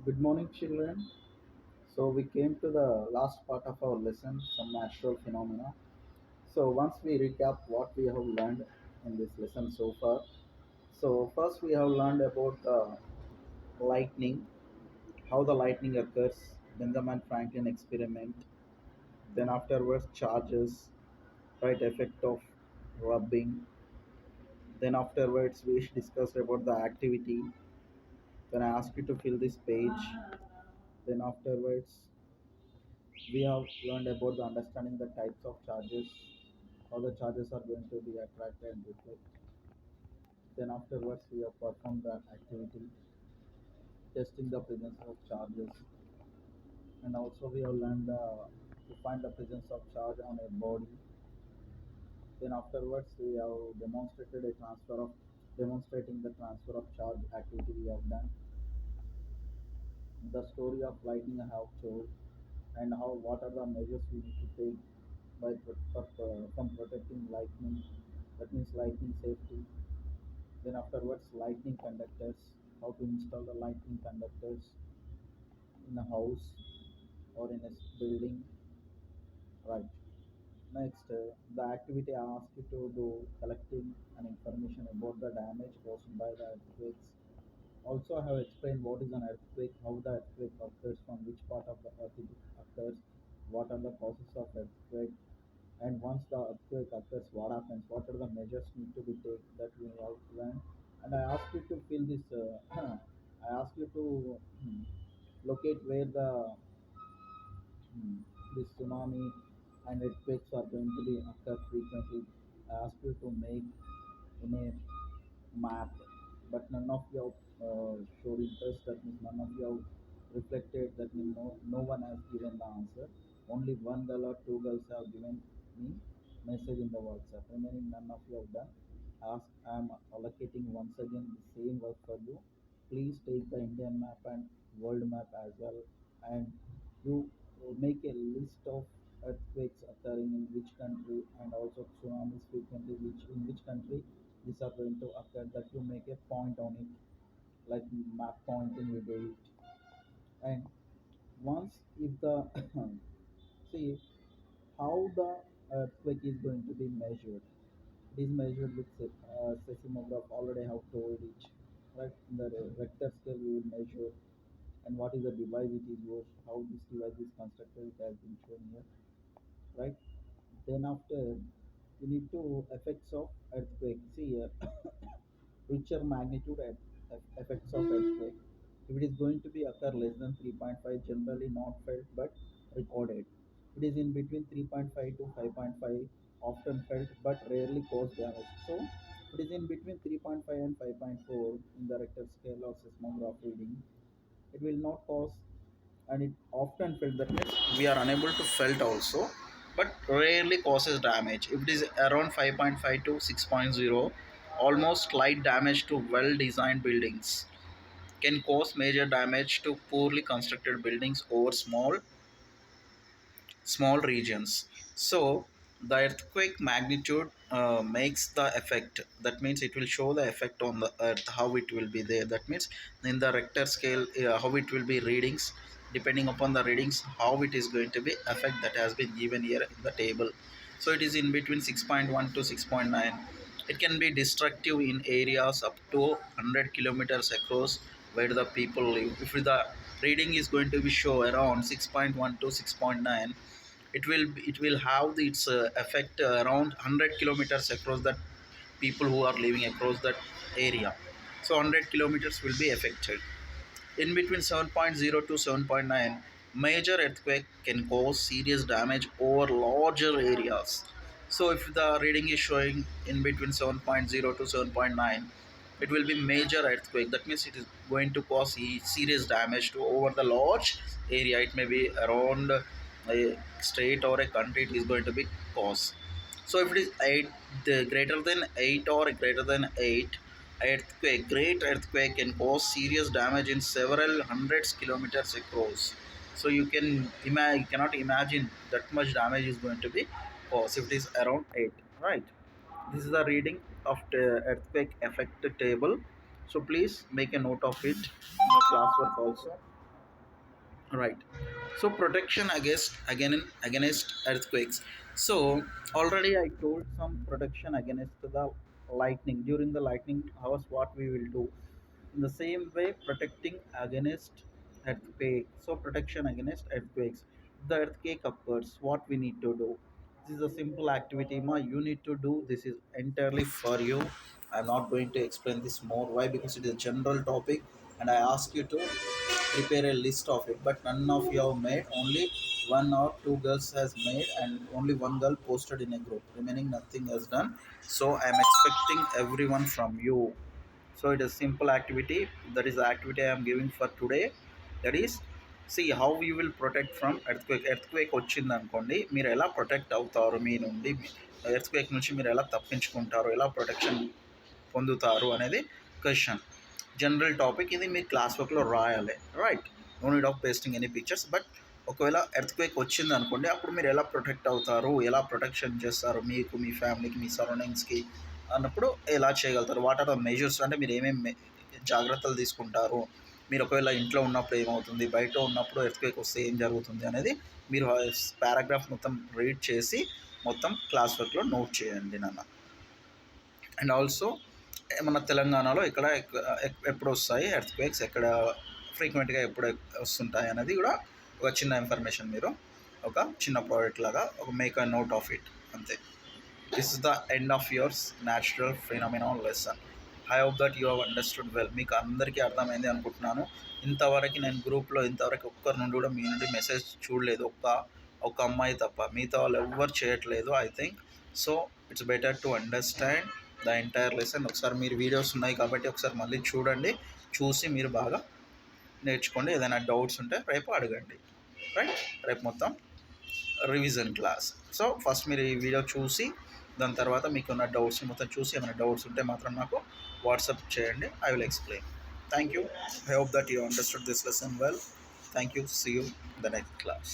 Good morning, children. So we came to the last part of our lesson, some natural phenomena. So once we recap what we have learned in this lesson so far. So first we have learned about the lightning, how the lightning occurs, Benjamin Franklin experiment. Then afterwards charges, right effect of rubbing. Then afterwards we discussed about the activity. Then I asked you to fill this page. Then afterwards we have learned about the understanding the types of charges, how the charges are going to be attracted and reflect. Then afterwards we have performed the activity, testing the presence of charges, and also we have learned to find the presence of charge on a body. Then afterwards we have demonstrating the transfer of charge activity we have done. The story of lightning I have told, and how what are the measures we need to take from protecting lightning. That means lightning safety. Then afterwards lightning conductors, how to install the lightning conductors in a house or in a building, right? Next, the activity I ask you to do collecting an information about the damage caused by the earthquakes. Also, I have explained what is an earthquake, how the earthquake occurs, from which part of the earth it occurs, what are the causes of earthquake, and once the earthquake occurs, what happens, what are the measures need to be taken that we have learned. And I ask you to fill this, I ask you to locate where the Hmm. This tsunami and earthquakes are going to be occur frequently. I ask you to make in a map, but none of you have showed interest. That means none of you have reflected. That means no one has given the answer. Only one girl or two girls have given me message in the WhatsApp. Remaining none of you have done. Ask I am allocating once again the same work for you. Please take the Indian map and world map as well, and you make a list of earthquakes occurring in which country, and also tsunamis frequently which in which country these are going to occur, that you make a point on it, like map pointing you do it. And once if the see how the earthquake is going to be measured, it is measured with seismograph, already have told it, right? In the Richter scale we will measure, and what is the device it is used, how this device is constructed, it has been shown here, right? Then after we need to effects of earthquake. See here, richer magnitude effects of earthquake. If it is going to be occur less than 3.5, generally not felt but recorded. It is in between 3.5 to 5.5, often felt but rarely cause damage. So it is in between 3.5 and 5.4 in the Richter scale or seismograph reading. It will not cause, and it often felt, that means we are unable to felt also, but rarely causes damage. If it is around 5.5 to 6.0, almost light damage to well designed buildings, can cause major damage to poorly constructed buildings over small regions. So the earthquake magnitude makes the effect. That means it will show the effect on the earth, how it will be there. That means in the Richter scale, how it will be readings. Depending upon the readings, how it is going to be effect, that has been given here in the table. So it is in between 6.1 to 6.9. It can be destructive in areas up to 100 kilometers across where the people live. If the reading is going to be show around 6.1 to 6.9, it will have its effect around 100 kilometers across that people who are living across that area. So 100 kilometers will be affected. In between 7.0 to 7.9, major earthquake can cause serious damage over larger areas. So if the reading is showing in between 7.0 to 7.9, it will be major earthquake. That means it is going to cause serious damage to over the large area. It may be around a state or a country. It is going to be cause. So if it is greater than 8 or greater than 8, great earthquake can cause serious damage in several hundreds kilometers across. So you cannot imagine that much damage is going to be caused if it is around 8, right? This is the reading of the earthquake effect table. So please make a note of it in your classwork also. Right. So protection against earthquakes. So already I told some protection against the lightning. During the lightning hours, what we will do, in the same way protecting against earthquake. So protection against earthquakes, the earthquake occurs, what we need to do, this is a simple activity ma you need to do. This is entirely for you. I'm not going to explain this more. Why? Because it is a general topic, and I ask you to prepare a list of it, but none of you have made. Only one or two girls has made, and only one girl posted in a group. Remaining nothing has done. So I'm expecting everyone from you. So it is simple activity. That is the activity I am giving for today. That is, see how you will protect from earthquake. Earthquake వచ్చింది అనుకోండి, మీరు ఎలా protect అవుతారు, మీ నుండి earthquake నుంచి మీరు ఎలా తప్పించుకుంటారు, ఎలా ప్రొటెక్షన్ పొందుతారు అనేది క్వశ్చన్. జనరల్ టాపిక్ ఇది, మీరు క్లాస్ వర్క్లో రాయాలి. Right. No need of pasting any pictures. But ఒకవేళ ఎర్త్క్వేక్ వచ్చింది అనుకోండి, అప్పుడు మీరు ఎలా ప్రొటెక్ట్ అవుతారు, ఎలా ప్రొటెక్షన్ చేస్తారు మీకు, మీ ఫ్యామిలీకి, మీ సరౌండింగ్స్కి అన్నప్పుడు ఎలా చేయగలుగుతారు, వాట్ ఆర్ ద మెజర్స్, అంటే మీరు ఏమేమి జాగ్రత్తలు తీసుకుంటారు, మీరు ఒకవేళ ఇంట్లో ఉన్నప్పుడు ఏమవుతుంది, బయట ఉన్నప్పుడు ఎర్త్క్వేక్ వస్తే ఏం జరుగుతుంది అనేది మీరు పారాగ్రాఫ్ మొత్తం రీడ్ చేసి మొత్తం క్లాస్ వర్క్లో నోట్ చేయండి నాన్న. అండ్ ఆల్సో మన తెలంగాణలో ఎక్కడ ఎప్పుడు వస్తాయి ఎర్త్క్వేక్స్, ఎక్కడ ఫ్రీక్వెంట్గా ఎప్పుడు వస్తుంటాయి అనేది కూడా ఒక చిన్న ఇన్ఫర్మేషన్, మీరు ఒక చిన్న ప్రాజెక్ట్ లాగా ఒక make a note of it, అంతే. This is the end of yours natural phenomenal lesson. I hope that you have understood well. మీకు అందరికీ అర్థమైంది అనుకుంటున్నాను. ఇంతవరకు నేను గ్రూప్లో ఇంతవరకు ఒక్కరి నుండి కూడా మీ నుండి మెసేజ్ చూడలేదు, ఒక అమ్మాయి తప్ప. మిగతా వాళ్ళు ఎవ్వరు చేయట్లేదు. I think so it's better to understand the entire lesson. ఒకసారి మీరు వీడియోస్ ఉన్నాయి కాబట్టి ఒకసారి మళ్ళీ చూడండి. చూసి మీరు బాగా నేర్చుకోండి. ఏదైనా డౌట్స్ ఉంటే రేపు అడగండి. రైట్. రేపు మొత్తం రివిజన్ క్లాస్. సో ఫస్ట్ మీరు ఈ వీడియో చూసి దాని తర్వాత మీకున్న డౌట్స్ మొత్తం చూసి ఏమైనా డౌట్స్ ఉంటే మాత్రం నాకు వాట్సాప్ చేయండి. I will explain. Thank you. I hope that you understood this lesson well. Thank you. See you the next class.